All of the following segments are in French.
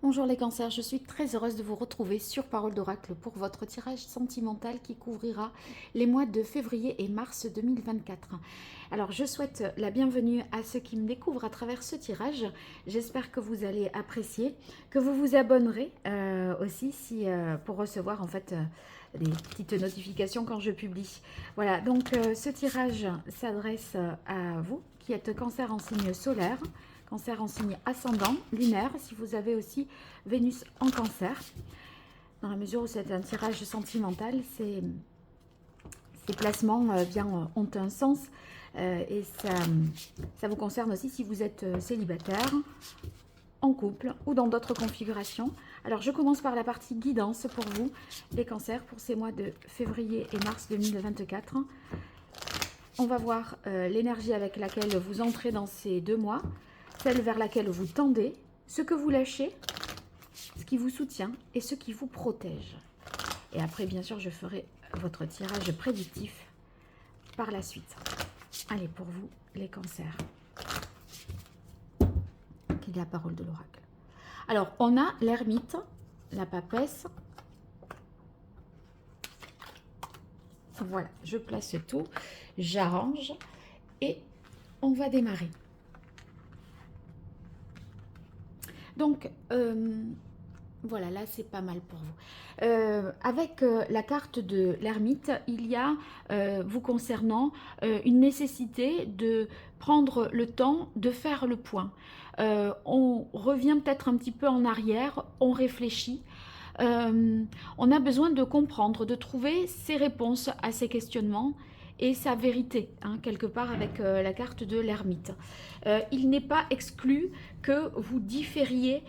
Bonjour les cancers, je suis très heureuse de vous retrouver sur Parole d'Oracle pour votre tirage sentimental qui couvrira les mois de février et mars 2024. Alors je souhaite la bienvenue à ceux qui me découvrent à travers ce tirage. J'espère que vous allez apprécier, que vous vous abonnerez aussi pour recevoir en fait des petites notifications quand je publie. Voilà, donc ce tirage s'adresse à vous qui êtes cancer en signe solaire, cancer en signe ascendant, lunaire, si vous avez aussi Vénus en cancer. Dans la mesure où c'est un tirage sentimental, ces placements ont un sens et ça vous concerne aussi si vous êtes célibataire, en couple ou dans d'autres configurations. Alors je commence par la partie guidance pour vous, les cancers, pour ces mois de février et mars 2024. On va voir l'énergie avec laquelle vous entrez dans ces 2 mois, celle vers laquelle vous tendez, ce que vous lâchez, ce qui vous soutient et ce qui vous protège. Et après, bien sûr, je ferai votre tirage prédictif par la suite. Allez, pour vous, les cancers. Quelle est la parole de l'oracle? Alors, on a l'ermite, la papesse. Voilà, je place tout, j'arrange et on va démarrer. Donc, voilà, là, c'est pas mal pour vous. Avec la carte de l'ermite, il y a, vous concernant, une nécessité de prendre le temps de faire le point. On revient peut-être un petit peu en arrière, on réfléchit. On a besoin de comprendre, de trouver ses réponses à ces questionnements et sa vérité, hein, quelque part avec la carte de l'ermite. Il n'est pas exclu que vous différiez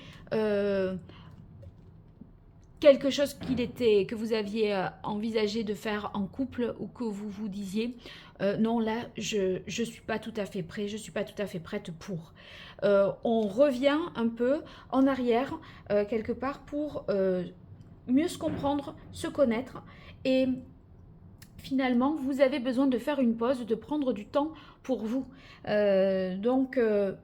quelque chose que vous aviez envisagé de faire en couple ou que vous vous disiez non, là je suis pas tout à fait prêt, je suis pas tout à fait prête pour. On revient un peu en arrière quelque part pour mieux se comprendre, se connaître et finalement, vous avez besoin de faire une pause, de prendre du temps pour vous. Cette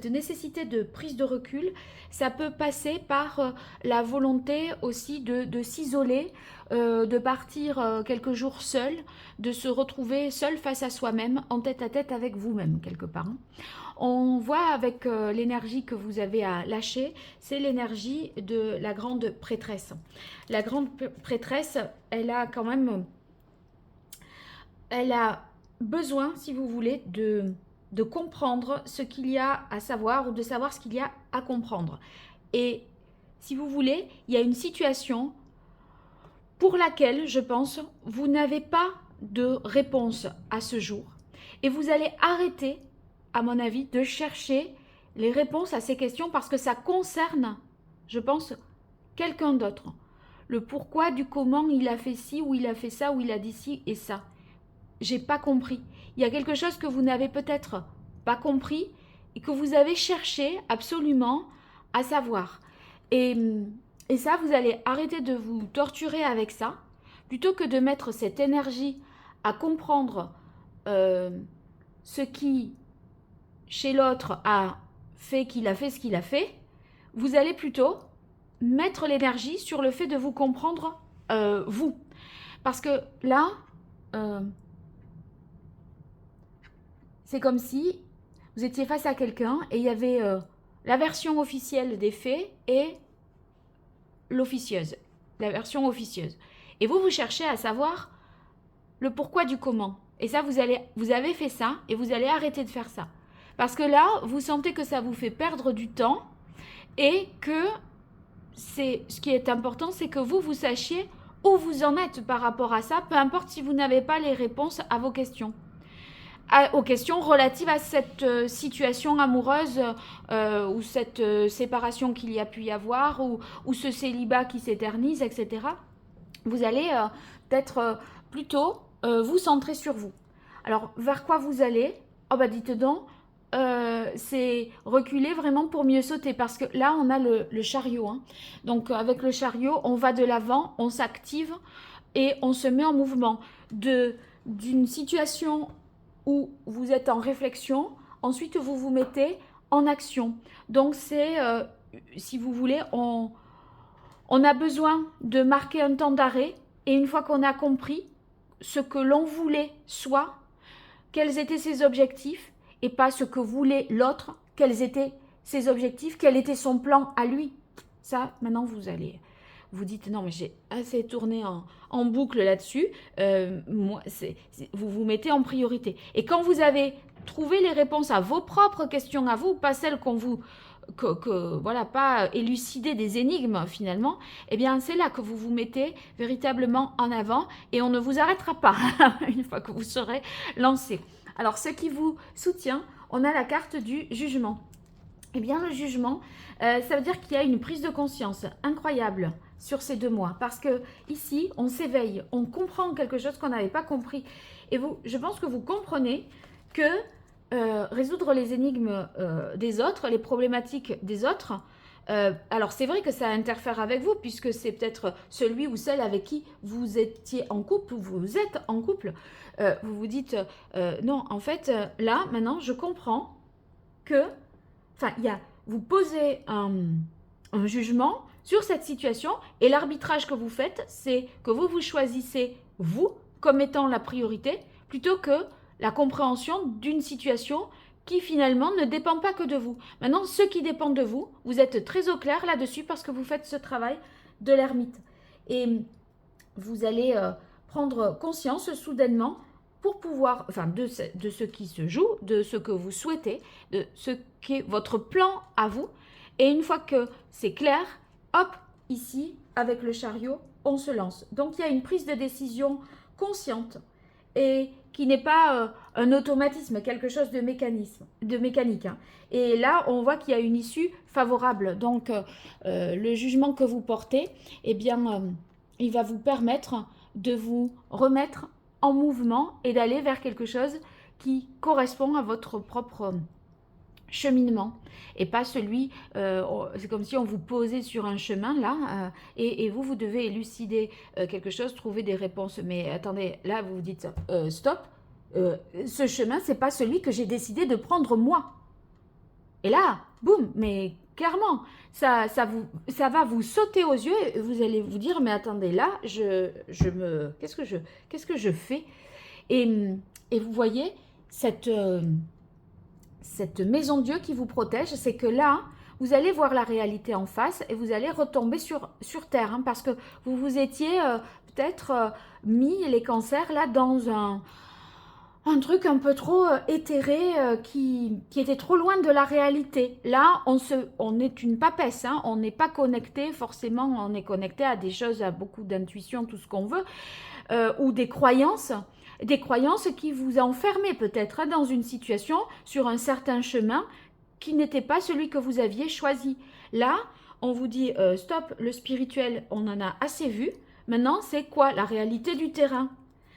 nécessité de prise de recul, ça peut passer par la volonté aussi de s'isoler, de partir quelques jours seul, de se retrouver seul face à soi-même, en tête à tête avec vous-même quelque part. On voit avec l'énergie que vous avez à lâcher, c'est l'énergie de la grande prêtresse. La grande prêtresse, elle a quand même... Elle a besoin, si vous voulez, de comprendre ce qu'il y a à savoir ou de savoir ce qu'il y a à comprendre. Et si vous voulez, il y a une situation pour laquelle, je pense, vous n'avez pas de réponse à ce jour. Et vous allez arrêter, à mon avis, de chercher les réponses à ces questions parce que ça concerne, je pense, quelqu'un d'autre. Le pourquoi du comment il a fait ci ou il a fait ça ou il a dit ci et ça. J'ai pas compris. Il y a quelque chose que vous n'avez peut-être pas compris et que vous avez cherché absolument à savoir. Et ça, vous allez arrêter de vous torturer avec ça, plutôt que de mettre cette énergie à comprendre ce qui, chez l'autre, a fait qu'il a fait ce qu'il a fait. Vous allez plutôt mettre l'énergie sur le fait de vous comprendre vous. Parce que là... c'est comme si vous étiez face à quelqu'un et il y avait la version officielle des faits et l'officieuse, la version officieuse. Et vous cherchez à savoir le pourquoi du comment. Et ça, vous avez fait ça et vous allez arrêter de faire ça. Parce que là, vous sentez que ça vous fait perdre du temps et que ce qui est important, c'est que vous sachiez où vous en êtes par rapport à ça, peu importe si vous n'avez pas les réponses à vos questions. Aux questions relatives à cette situation amoureuse ou cette séparation qu'il y a pu y avoir ou ce célibat qui s'éternise, etc. Vous allez peut-être plutôt vous centrer sur vous. Alors, vers quoi vous allez? Oh bah dites donc, c'est reculer vraiment pour mieux sauter parce que là, on a le chariot. Hein. Donc, avec le chariot, on va de l'avant, on s'active et on se met en mouvement d'une situation où vous êtes en réflexion, ensuite vous vous mettez en action. Donc c'est si vous voulez, on a besoin de marquer un temps d'arrêt et une fois qu'on a compris ce que l'on voulait soit, quels étaient ses objectifs et pas ce que voulait l'autre, quels étaient ses objectifs, quel était son plan à lui. Ça, maintenant, vous dites non mais j'ai assez tourné en boucle là-dessus, vous vous mettez en priorité. Et quand vous avez trouvé les réponses à vos propres questions à vous, pas celles qu'on vous voilà, pas élucider des énigmes finalement, eh bien c'est là que vous vous mettez véritablement en avant et on ne vous arrêtera pas une fois que vous serez lancé. Alors ce qui vous soutient, on a la carte du jugement. Eh bien le jugement, ça veut dire qu'il y a une prise de conscience incroyable sur ces 2 mois parce que ici on s'éveille, on comprend quelque chose qu'on n'avait pas compris et je pense que vous comprenez que résoudre les énigmes des autres, les problématiques des autres. Alors c'est vrai que ça interfère avec vous puisque c'est peut-être celui ou celle avec qui vous étiez en couple ou vous êtes en couple. Vous vous dites non, en fait là maintenant je comprends que, enfin vous posez un jugement sur cette situation et l'arbitrage que vous faites, c'est que vous choisissez vous comme étant la priorité plutôt que la compréhension d'une situation qui finalement ne dépend pas que de vous. Maintenant, ce qui dépend de vous, vous êtes très au clair là-dessus parce que vous faites ce travail de l'ermite. Et vous allez prendre conscience soudainement pour pouvoir, enfin de ce qui se joue, de ce que vous souhaitez, de ce qui est votre plan à vous. Et une fois que c'est clair, hop, ici, avec le chariot, on se lance. Donc il y a une prise de décision consciente et qui n'est pas un automatisme, quelque chose de mécanique. Hein. Et là, on voit qu'il y a une issue favorable. Donc, le jugement que vous portez, eh bien, il va vous permettre de vous remettre en mouvement et d'aller vers quelque chose qui correspond à votre propre cheminement et pas celui, c'est comme si on vous posait sur un chemin là et vous devez élucider quelque chose, trouver des réponses. Mais attendez, là vous vous dites stop, ce chemin c'est pas celui que j'ai décidé de prendre moi. Et là, boum, mais clairement, ça va vous sauter aux yeux et vous allez vous dire mais attendez là, qu'est-ce que je fais et vous voyez cette maison Dieu qui vous protège, c'est que là, vous allez voir la réalité en face et vous allez retomber sur terre, hein, parce que vous vous étiez peut-être mis les cancers là dans un truc un peu trop éthéré qui était trop loin de la réalité. Là, on est une papesse, hein, on n'est pas connecté forcément, on est connecté à des choses, à beaucoup d'intuition, tout ce qu'on veut, ou des croyances qui vous enfermaient peut-être hein, dans une situation, sur un certain chemin qui n'était pas celui que vous aviez choisi. Là, on vous dit stop, le spirituel, on en a assez vu. Maintenant, c'est quoi la réalité du terrain?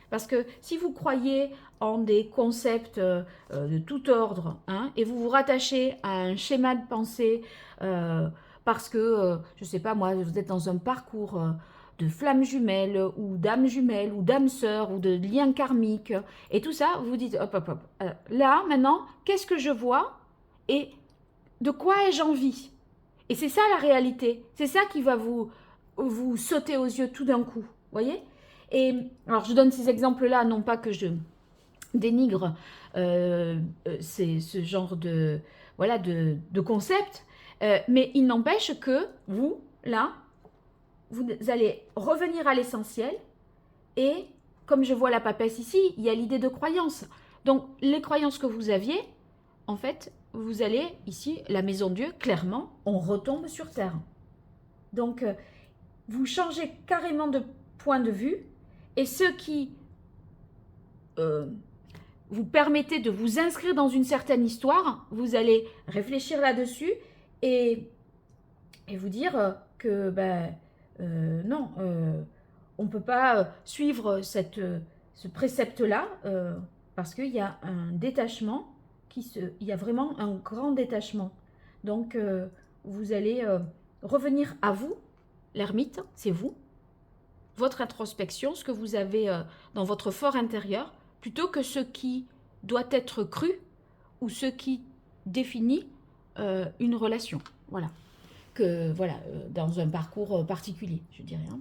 Parce que si vous croyez en des concepts de tout ordre hein, et vous vous rattachez à un schéma de pensée parce que, je ne sais pas moi, vous êtes dans un parcours de flammes jumelles ou d'âmes jumelles ou d'âmes sœurs ou de liens karmiques et tout ça, vous vous dites hop hop hop. Là maintenant, qu'est-ce que je vois et de quoi ai-je envie? Et c'est ça la réalité, c'est ça qui va vous sauter aux yeux tout d'un coup, voyez? Et alors je donne ces exemples-là, non pas que je dénigre ce genre de voilà de concept, mais il n'empêche que vous là vous allez revenir à l'essentiel et comme je vois la papesse ici, il y a l'idée de croyance. Donc les croyances que vous aviez, en fait, vous allez ici, la maison Dieu, clairement, on retombe sur terre. Donc vous changez carrément de point de vue et ce qui vous permettez de vous inscrire dans une certaine histoire, vous allez réfléchir là-dessus et vous dire que non, on ne peut pas suivre ce précepte-là parce qu'il y a un détachement, il y a vraiment un grand détachement. Donc, vous allez revenir à vous, l'ermite, c'est vous, votre introspection, ce que vous avez dans votre fort intérieur, plutôt que ce qui doit être cru ou ce qui définit une relation. Voilà. que voilà, dans un parcours particulier, je dirais. Hein.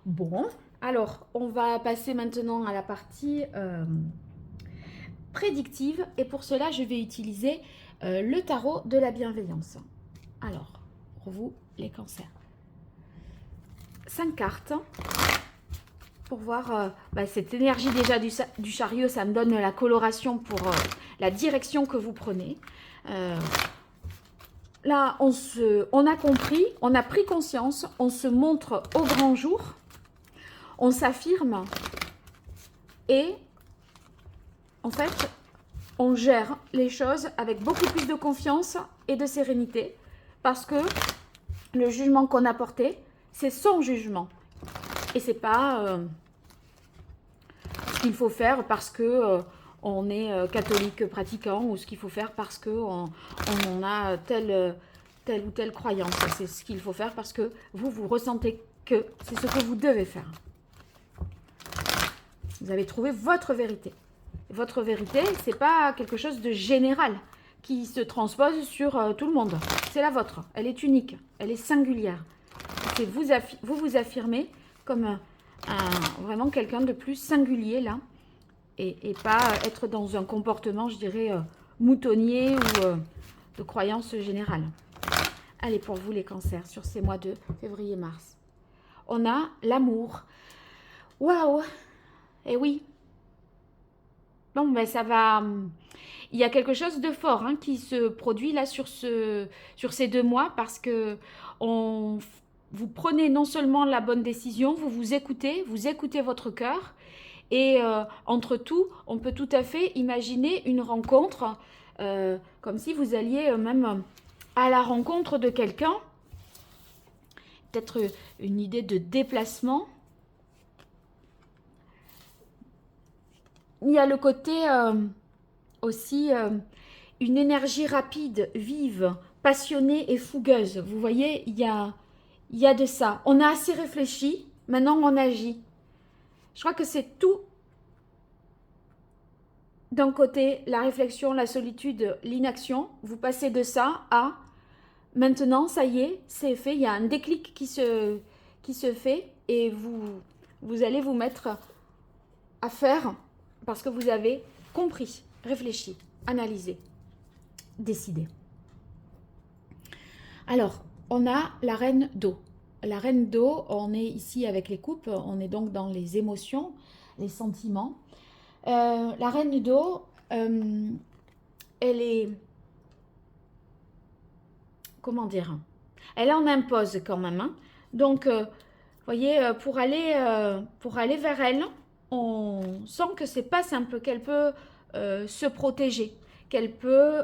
Bon, alors on va passer maintenant à la partie prédictive et pour cela je vais utiliser le tarot de la bienveillance. Alors, pour vous les cancers. 5 cartes pour voir cette énergie déjà du chariot, ça me donne la coloration pour la direction que vous prenez. Là, on a compris, on a pris conscience, on se montre au grand jour, on s'affirme et en fait, on gère les choses avec beaucoup plus de confiance et de sérénité parce que le jugement qu'on a porté, c'est son jugement. Et c'est pas ce qu'il faut faire parce que on est catholique pratiquant ou ce qu'il faut faire parce qu'on on a telle ou telle croyance. C'est ce qu'il faut faire parce que vous ressentez que c'est ce que vous devez faire. Vous avez trouvé votre vérité. Votre vérité, ce n'est pas quelque chose de général qui se transpose sur tout le monde. C'est la vôtre. Elle est unique. Elle est singulière. C'est vous affirmez comme vraiment quelqu'un de plus singulier là. Et pas être dans un comportement, je dirais, moutonnier ou de croyance générale. Allez, pour vous les cancers, sur ces mois de février-mars. On a l'amour. Waouh! Eh oui. Bon, ben ça va... Il y a quelque chose de fort hein, qui se produit là sur ces 2 mois parce que vous prenez non seulement la bonne décision, vous écoutez votre cœur. Et entre tout, on peut tout à fait imaginer une rencontre, comme si vous alliez même à la rencontre de quelqu'un. Peut-être une idée de déplacement. Il y a le côté aussi, une énergie rapide, vive, passionnée et fougueuse. Vous voyez, il y a de ça. On a assez réfléchi, maintenant on agit. Je crois que c'est tout. D'un côté, la réflexion, la solitude, l'inaction. Vous passez de ça à maintenant, ça y est, c'est fait. Il y a un déclic qui se fait et vous allez vous mettre à faire parce que vous avez compris, réfléchi, analysé, décidé. Alors, on a la reine d'eau. La reine d'eau, on est ici avec les coupes, on est donc dans les émotions, les sentiments. La reine d'eau, elle est... Comment dire? Elle en impose quand même. Hein. Donc, vous voyez, pour aller vers elle, on sent que c'est pas simple, qu'elle peut se protéger, qu'elle peut...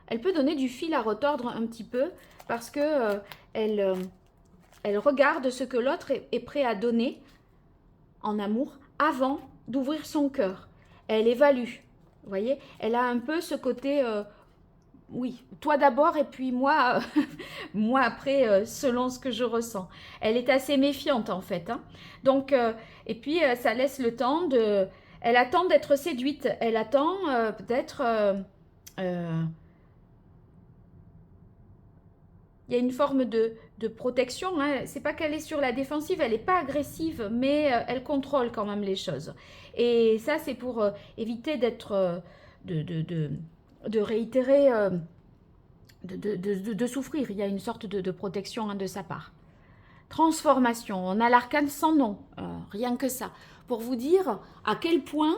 elle peut donner du fil à retordre un petit peu parce que elle regarde ce que l'autre est prêt à donner en amour avant d'ouvrir son cœur. Elle évalue, vous voyez, elle a un peu ce côté, oui, toi d'abord et puis moi, moi après, selon ce que je ressens. Elle est assez méfiante en fait. Hein. Donc, et puis ça laisse le temps de... Elle attend d'être séduite, elle attend peut-être... il y a une forme de protection. Hein. C'est pas qu'elle est sur la défensive, elle n'est pas agressive, mais elle contrôle quand même les choses. Et ça, c'est pour éviter d'être, de réitérer, de souffrir. Il y a une sorte de protection hein, de sa part. Transformation. On a l'arcane sans nom, rien que ça. Pour vous dire à quel point,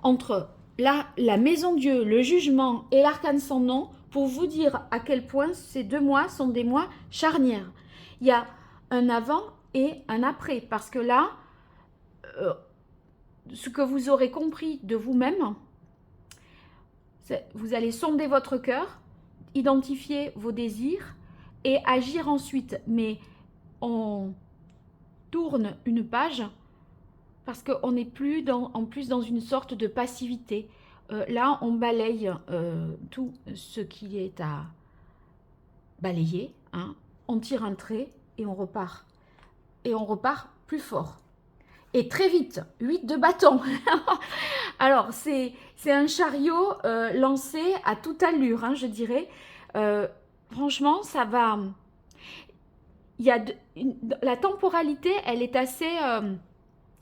entre la maison Dieu, le jugement et l'arcane sans nom, pour vous dire à quel point ces 2 mois sont des mois charnières. Il y a un avant et un après, parce que là, ce que vous aurez compris de vous-même, vous allez sonder votre cœur, identifier vos désirs et agir ensuite. Mais on tourne une page parce qu'on n'est plus en plus dans une sorte de passivité. Là, on balaye tout ce qui est à balayer. Hein. On tire un trait et on repart. Et on repart plus fort. et très vite, 8 de bâton. Alors, c'est un chariot lancé à toute allure, hein, je dirais. Franchement, ça va... Il y a la temporalité, elle est assez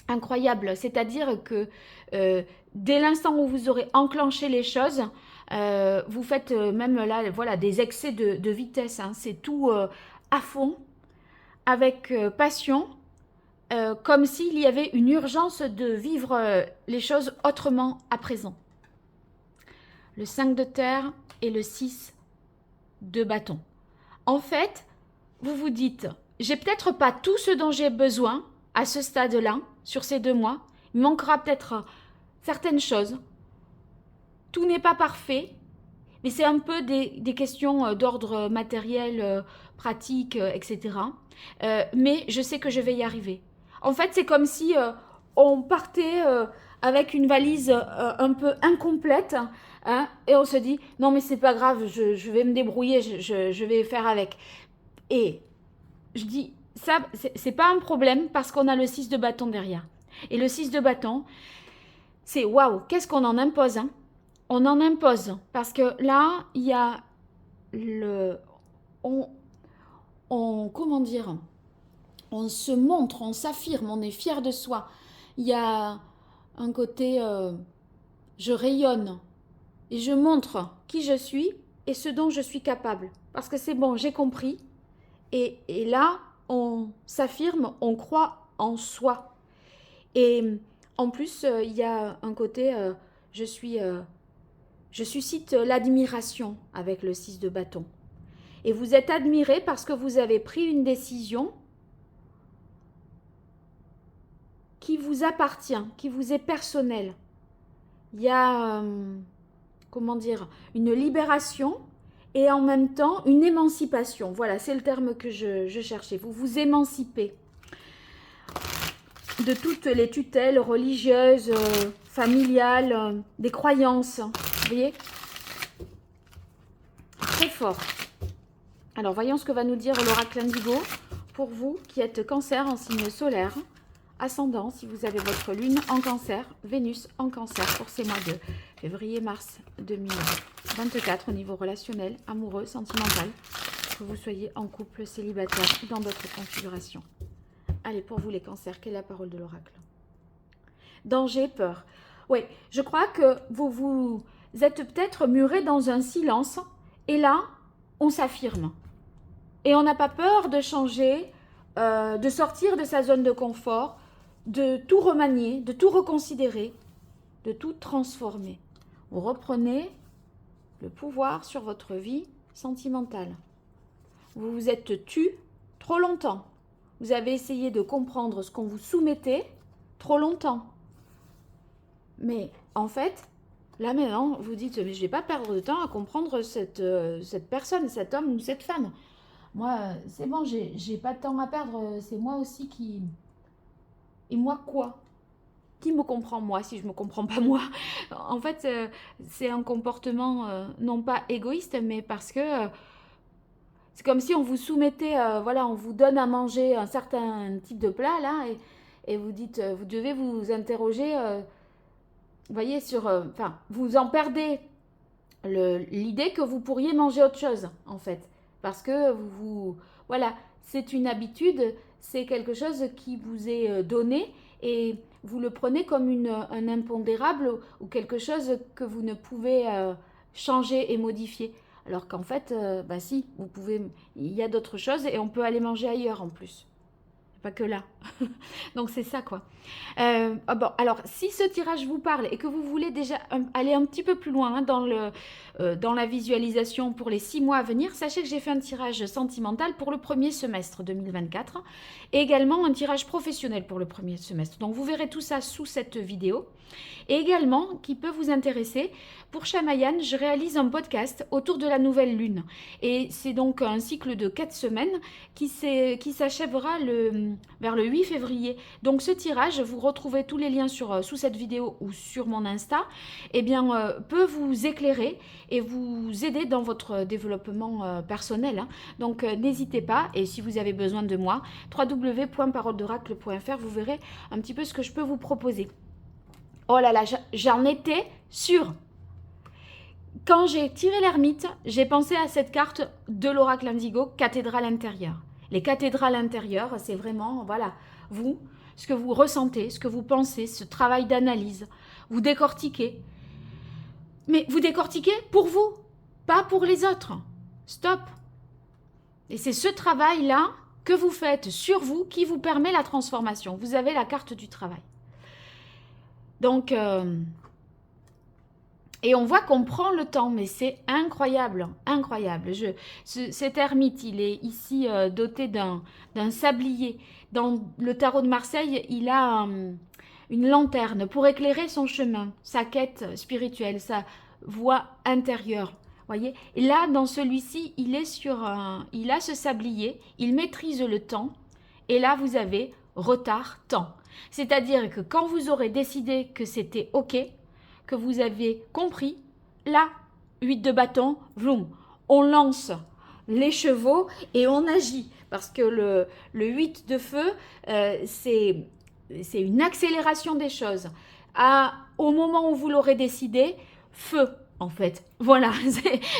incroyable. C'est-à-dire que dès l'instant où vous aurez enclenché les choses, vous faites même là, voilà, des excès de vitesse, hein. C'est tout à fond, avec passion, comme s'il y avait une urgence de vivre les choses autrement à présent. Le 5 de terre et le 6 de bâton. En fait, vous vous dites, j'ai peut-être pas tout ce dont j'ai besoin à ce stade-là, sur ces 2 mois. Il manquera peut-être certaines choses. Tout n'est pas parfait, mais c'est un peu des questions d'ordre matériel, pratique, etc. Mais je sais que je vais y arriver. En fait, c'est comme si on partait avec une valise un peu incomplète, hein, et on se dit, non mais c'est pas grave, je vais me débrouiller, je vais faire avec. Et je dis, ça, c'est pas un problème parce qu'on a le 6 de bâton derrière. Et le 6 de bâton, c'est waouh, qu'est-ce qu'on en impose, hein? On en impose parce que là, il y a le... comment dire? On se montre, on s'affirme, on est fier de soi. Il y a un côté, je rayonne et je montre qui je suis et ce dont je suis capable. Parce que c'est bon, j'ai compris. Et là, on s'affirme, on croit en soi. Et en plus, il y a un côté, je suscite l'admiration avec le 6 de bâton. Et vous êtes admiré parce que vous avez pris une décision qui vous appartient, qui vous est personnelle. Il y a, comment dire, une libération et en même temps une émancipation. Voilà, c'est le terme que je cherchais. Vous vous émancipez de toutes les tutelles religieuses, familiales, des croyances. Vous voyez? Très fort. Alors, voyons ce que va nous dire l'oracle Indigo pour vous qui êtes cancer en signe solaire, ascendant, si vous avez votre lune en cancer, Vénus en cancer pour ces mois de février-mars 2024 au niveau relationnel, amoureux, sentimental, que vous soyez en couple, célibataire ou dans d'autres configurations. Allez, pour vous les cancers, quelle est la parole de l'oracle? Danger, peur. Oui, je crois que vous êtes peut-être muré dans un silence et là, on s'affirme. Et on n'a pas peur de changer, de sortir de sa zone de confort, de tout remanier, de tout reconsidérer, de tout transformer. Vous reprenez le pouvoir sur votre vie sentimentale. Vous vous êtes tu trop longtemps. Vous avez essayé de comprendre ce qu'on vous soumettait trop longtemps. Mais en fait, là maintenant, vous dites, mais je ne vais pas perdre de temps à comprendre cette personne, cet homme ou cette femme. Moi, c'est bon, j'ai pas de temps à perdre, c'est moi aussi qui... Et moi quoi? Qui me comprend moi si je me comprends pas moi? En fait, c'est un comportement non pas égoïste, mais parce que c'est comme si on vous soumettait, voilà, on vous donne à manger un certain type de plat là, et vous dites, vous devez vous interroger, vous voyez, sur, enfin, vous en perdez l'idée que vous pourriez manger autre chose, en fait, parce que voilà, c'est une habitude, c'est quelque chose qui vous est donné et vous le prenez comme un impondérable ou quelque chose que vous ne pouvez changer et modifier. Alors qu'en fait, bah si, vous pouvez, il y a d'autres choses et on peut aller manger ailleurs en plus. Pas que là. Donc c'est ça quoi. Bon, alors si ce tirage vous parle et que vous voulez déjà aller un petit peu plus loin hein, dans la visualisation pour les 6 mois à venir, sachez que j'ai fait un tirage sentimental pour le premier semestre 2024 et également un tirage professionnel pour le premier semestre. Donc vous verrez tout ça sous cette vidéo. Et également, qui peut vous intéresser, pour Chamayan, je réalise un podcast autour de la nouvelle lune. Et c'est donc un cycle de 4 semaines qui s'achèvera le vers le 8 février. Donc ce tirage, vous retrouvez tous les liens sous cette vidéo ou sur mon Insta, eh bien, peut vous éclairer et vous aider dans votre développement personnel. Hein. Donc n'hésitez pas, et si vous avez besoin de moi, www.paroledoracle.fr, vous verrez un petit peu ce que je peux vous proposer. Oh là là, j'en étais sûre. Quand j'ai tiré l'ermite, j'ai pensé à cette carte de l'oracle indigo, cathédrale intérieure. Les cathédrales intérieures, c'est vraiment, voilà, vous, ce que vous ressentez, ce que vous pensez, ce travail d'analyse. Vous décortiquez. Mais vous décortiquez pour vous, pas pour les autres. Stop. Et c'est ce travail-là que vous faites sur vous qui vous permet la transformation. Vous avez la carte du travail. Donc... et on voit qu'on prend le temps, mais c'est incroyable, incroyable. Cet ermite, il est ici doté d'un sablier. Dans le tarot de Marseille, il a une lanterne pour éclairer son chemin, sa quête spirituelle, sa voie intérieure. Voyez. Et là, dans celui-ci, il a ce sablier, il maîtrise le temps. Et là, vous avez retard, temps. C'est-à-dire que quand vous aurez décidé que c'était OK, que vous avez compris, là, 8 de bâton, vroom, on lance les chevaux et on agit. Parce que le 8 de feu, c'est une accélération des choses. Au moment où vous l'aurez décidé, feu, en fait. Voilà,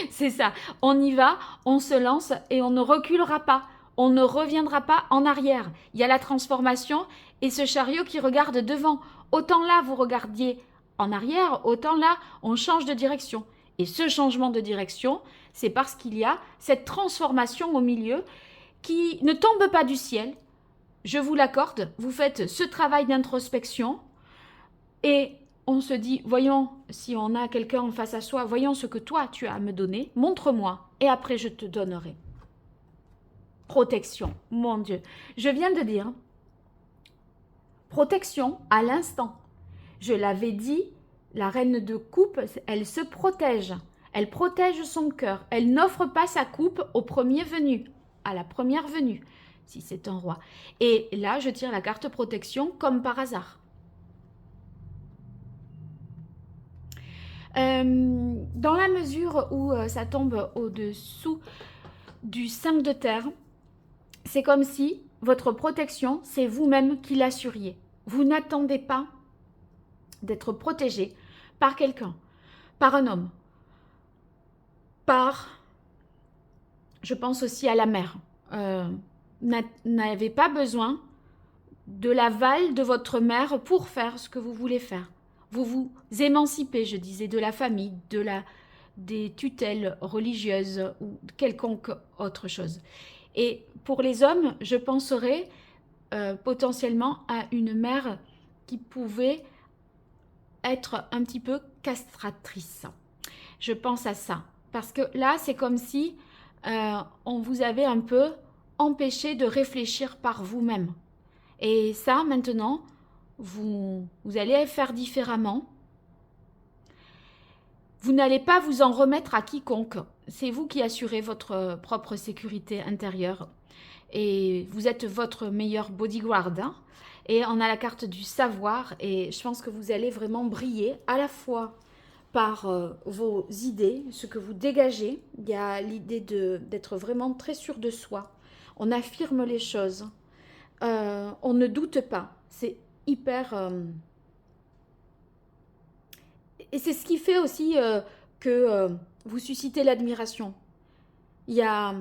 c'est ça. On y va, on se lance et on ne reculera pas. On ne reviendra pas en arrière. Il y a la transformation et ce chariot qui regarde devant. Autant là, vous regardiez en arrière, autant là, on change de direction. Et ce changement de direction, c'est parce qu'il y a cette transformation au milieu qui ne tombe pas du ciel. Je vous l'accorde, vous faites ce travail d'introspection et on se dit, voyons, si on a quelqu'un en face à soi, voyons ce que toi tu as à me donner, montre-moi et après je te donnerai. Protection, mon Dieu. Je viens de dire, protection à l'instant. Je l'avais dit, la reine de coupe, elle se protège. Elle protège son cœur. Elle n'offre pas sa coupe au premier venu, à la première venue, si c'est un roi. Et là, je tire la carte protection comme par hasard. Dans la mesure où ça tombe au-dessous du 5 de terre, c'est comme si votre protection, c'est vous-même qui l'assuriez. Vous n'attendez pas d'être protégé par quelqu'un, par un homme, je pense aussi à la mère. N'avez pas besoin de l'aval de votre mère pour faire ce que vous voulez faire. Vous vous émancipez, je disais, de la famille, des tutelles religieuses ou quelconque autre chose. Et pour les hommes, je penserais potentiellement à une mère qui pouvait être un petit peu castratrice. Je pense à ça. Parce que là, c'est comme si on vous avait un peu empêché de réfléchir par vous-même. Et ça, maintenant, vous allez faire différemment. Vous n'allez pas vous en remettre à quiconque. C'est vous qui assurez votre propre sécurité intérieure. Et vous êtes votre meilleur bodyguard. Hein. Et on a la carte du savoir et je pense que vous allez vraiment briller à la fois par vos idées, ce que vous dégagez. Il y a l'idée d'être vraiment très sûr de soi. On affirme les choses. On ne doute pas. C'est hyper... Et c'est ce qui fait aussi que vous suscitez l'admiration. Il y a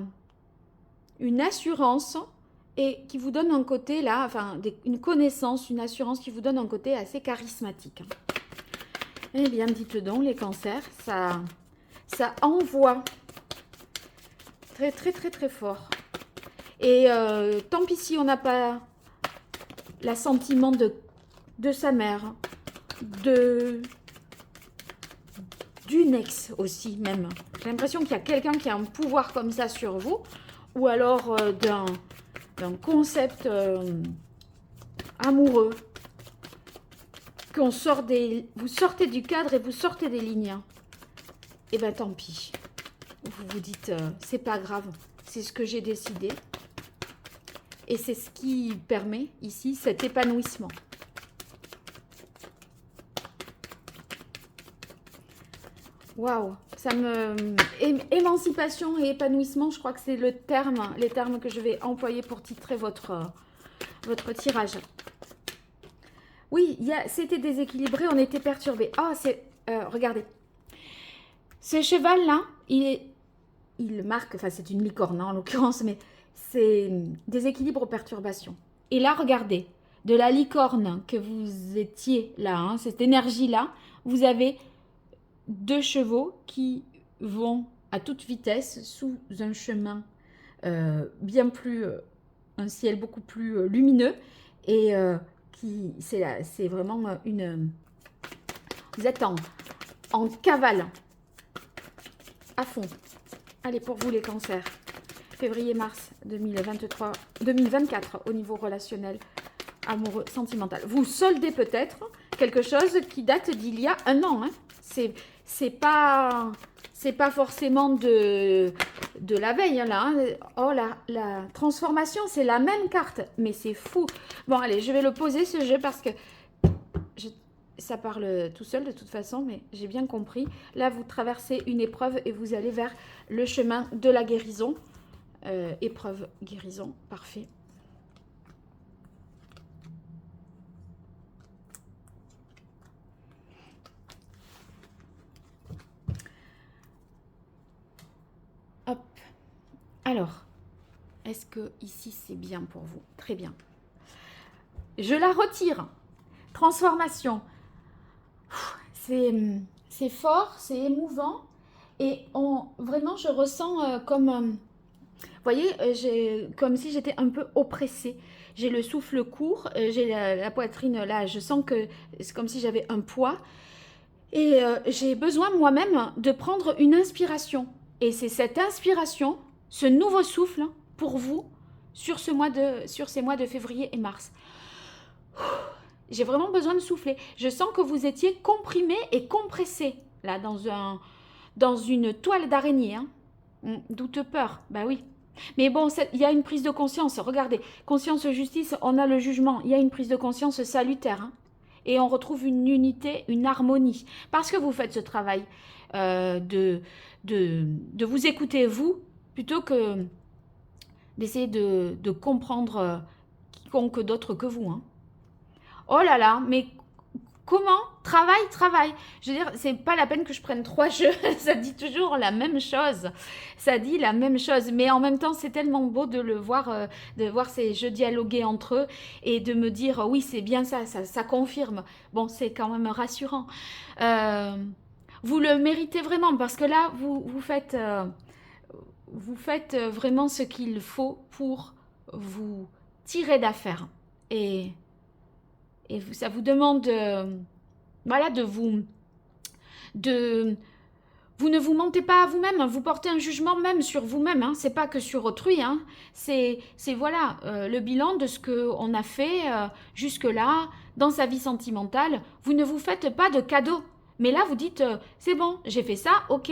une assurance... et qui vous donne un côté là, enfin une connaissance, une assurance qui vous donne un côté assez charismatique. Eh bien, dites-le donc, les cancers, ça envoie très très très très fort. Et tant pis si on n'a pas l'assentiment de sa mère, d'une ex aussi même. J'ai l'impression qu'il y a quelqu'un qui a un pouvoir comme ça sur vous, ou alors d'un concept amoureux, vous sortez du cadre et vous sortez des lignes. Et bien tant pis. Vous vous dites, c'est pas grave, c'est ce que j'ai décidé. Et c'est ce qui permet ici cet épanouissement. Waouh, ça me... Émancipation et épanouissement, je crois que c'est les termes que je vais employer pour titrer votre tirage. Oui, c'était déséquilibré, on était perturbé. Ah, regardez. Ce cheval-là, il marque, enfin c'est une licorne hein, en l'occurrence, mais c'est déséquilibre, perturbation. Et là, regardez, de la licorne que vous étiez là, hein, cette énergie-là, vous avez 2 chevaux qui vont à toute vitesse sous un chemin bien plus, un ciel beaucoup plus lumineux et c'est vraiment vous êtes en cavale à fond. Allez, pour vous les cancers, février-mars 2024 au niveau relationnel, amoureux, sentimental. Vous soldez peut-être quelque chose qui date d'il y a un an. Hein. C'est pas forcément de la veille, hein, là. Hein. Oh, la transformation, c'est la même carte. Mais c'est fou. Bon, allez, je vais le poser, ce jeu, parce que ça parle tout seul, de toute façon, mais j'ai bien compris. Là, vous traversez une épreuve et vous allez vers le chemin de la guérison. Épreuve, guérison, parfait. Hop. Alors, est-ce que ici c'est bien pour vous? Très bien. Je la retire. Transformation. C'est fort, c'est émouvant. Et vraiment, je ressens comme... vous voyez, comme si j'étais un peu oppressée. J'ai le souffle court, j'ai la poitrine là. Je sens que c'est comme si j'avais un poids. Et j'ai besoin moi-même de prendre une inspiration. Et c'est cette inspiration, ce nouveau souffle pour vous sur ces mois de février et mars. J'ai vraiment besoin de souffler. Je sens que vous étiez comprimé et compressé là dans une toile d'araignée. Hein. Doute peur, bah oui. Mais bon, il y a une prise de conscience. Regardez, conscience, justice, on a le jugement. Il y a une prise de conscience salutaire. Hein. Et on retrouve une unité, une harmonie. Parce que vous faites ce travail de vous écouter, vous, plutôt que d'essayer de comprendre quiconque d'autre que vous. Hein. Oh là là, mais comment? Travail. Je veux dire, c'est pas la peine que je prenne 3 jeux. Ça dit toujours la même chose. Ça dit la même chose. Mais en même temps, c'est tellement beau de voir ces jeux dialoguer entre eux et de me dire, oui, c'est bien ça confirme. Bon, c'est quand même rassurant. Vous le méritez vraiment parce que là, vous faites vraiment ce qu'il faut pour vous tirer d'affaire. Et ça vous demande voilà, vous ne vous mentez pas à vous-même, vous portez un jugement même sur vous-même, hein. C'est pas que sur autrui, hein. C'est voilà, le bilan de ce qu'on a fait jusque-là dans sa vie sentimentale. Vous ne vous faites pas de cadeaux, mais là vous dites c'est bon, j'ai fait ça, ok,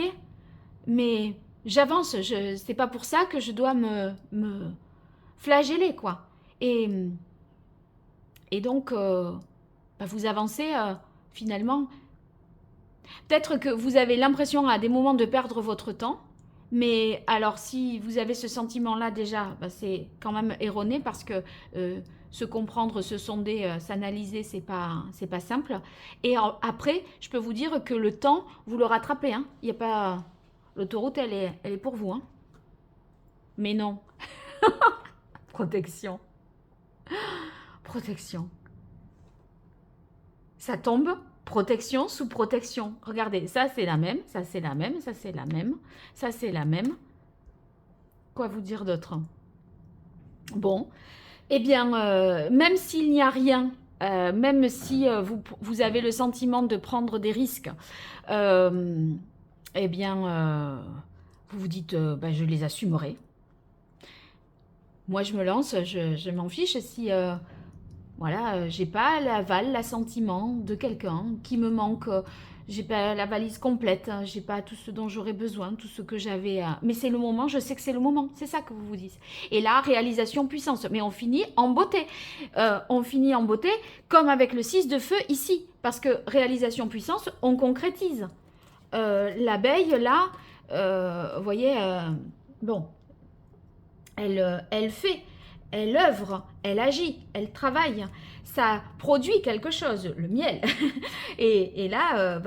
mais j'avance, c'est pas pour ça que je dois me flageller, quoi. Et donc, vous avancez finalement. Peut-être que vous avez l'impression à des moments de perdre votre temps, mais alors si vous avez ce sentiment-là déjà, c'est quand même erroné parce que se comprendre, se sonder, s'analyser, c'est pas simple. Et après, je peux vous dire que le temps, vous le rattrapez. Hein. Il y a pas... L'autoroute, elle est pour vous. Hein. Mais non. Protection. Protection. Ça tombe, protection sous protection. Regardez, ça c'est la même, ça c'est la même, ça c'est la même, ça c'est la même. Quoi vous dire d'autre? Bon, eh bien, même s'il n'y a rien, même si vous avez le sentiment de prendre des risques, eh bien, vous vous dites, je les assumerai. Moi, je me lance, je m'en fiche si... voilà, j'ai pas l'aval, l'assentiment de quelqu'un qui me manque. j'ai pas la valise complète, hein, j'ai pas tout ce dont j'aurais besoin, tout ce que j'avais. Mais c'est le moment, je sais que c'est le moment, c'est ça que vous vous dites. Et là, réalisation, puissance. Mais on finit en beauté. On finit en beauté comme avec le 6 de feu ici. Parce que réalisation, puissance, on concrétise. L'abeille, là, vous voyez, bon, elle fait, elle œuvre, elle agit, elle travaille. Ça produit quelque chose, le miel. Et là,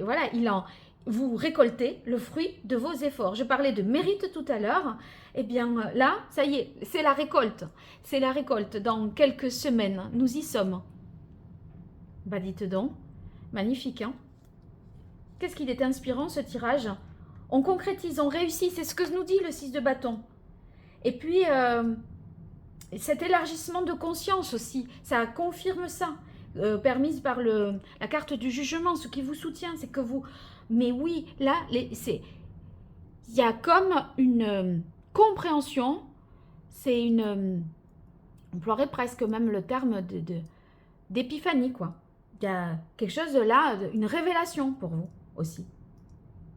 voilà, vous récoltez le fruit de vos efforts. Je parlais de mérite tout à l'heure. Eh bien, là, ça y est, c'est la récolte. C'est la récolte. Dans quelques semaines, nous y sommes. Bah, dites donc, magnifique, hein? Qu'est-ce qu'il est inspirant, ce tirage? On concrétise, on réussit, c'est ce que nous dit le 6 de bâton. Et puis, cet élargissement de conscience aussi, ça confirme ça, permise par la carte du jugement, ce qui vous soutient, c'est que vous... Mais oui, là, il y a comme une compréhension, c'est une... on emploierait presque même le terme d'épiphanie, quoi. Il y a quelque chose là, une révélation pour vous aussi.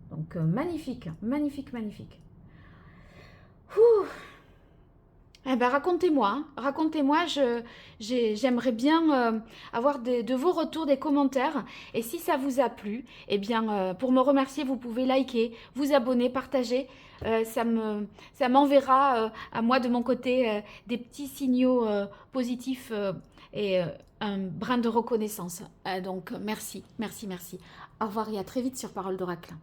Donc, magnifique, magnifique, magnifique. Ouh. Eh ben, racontez-moi, hein. Racontez-moi, j'aimerais bien avoir de vos retours, des commentaires. Et si ça vous a plu, eh bien, pour me remercier, vous pouvez liker, vous abonner, partager. Ça m'enverra à moi de mon côté des petits signaux positifs et un brin de reconnaissance. Donc, merci, merci, merci. Au revoir et à très vite sur Parole d'Oracle.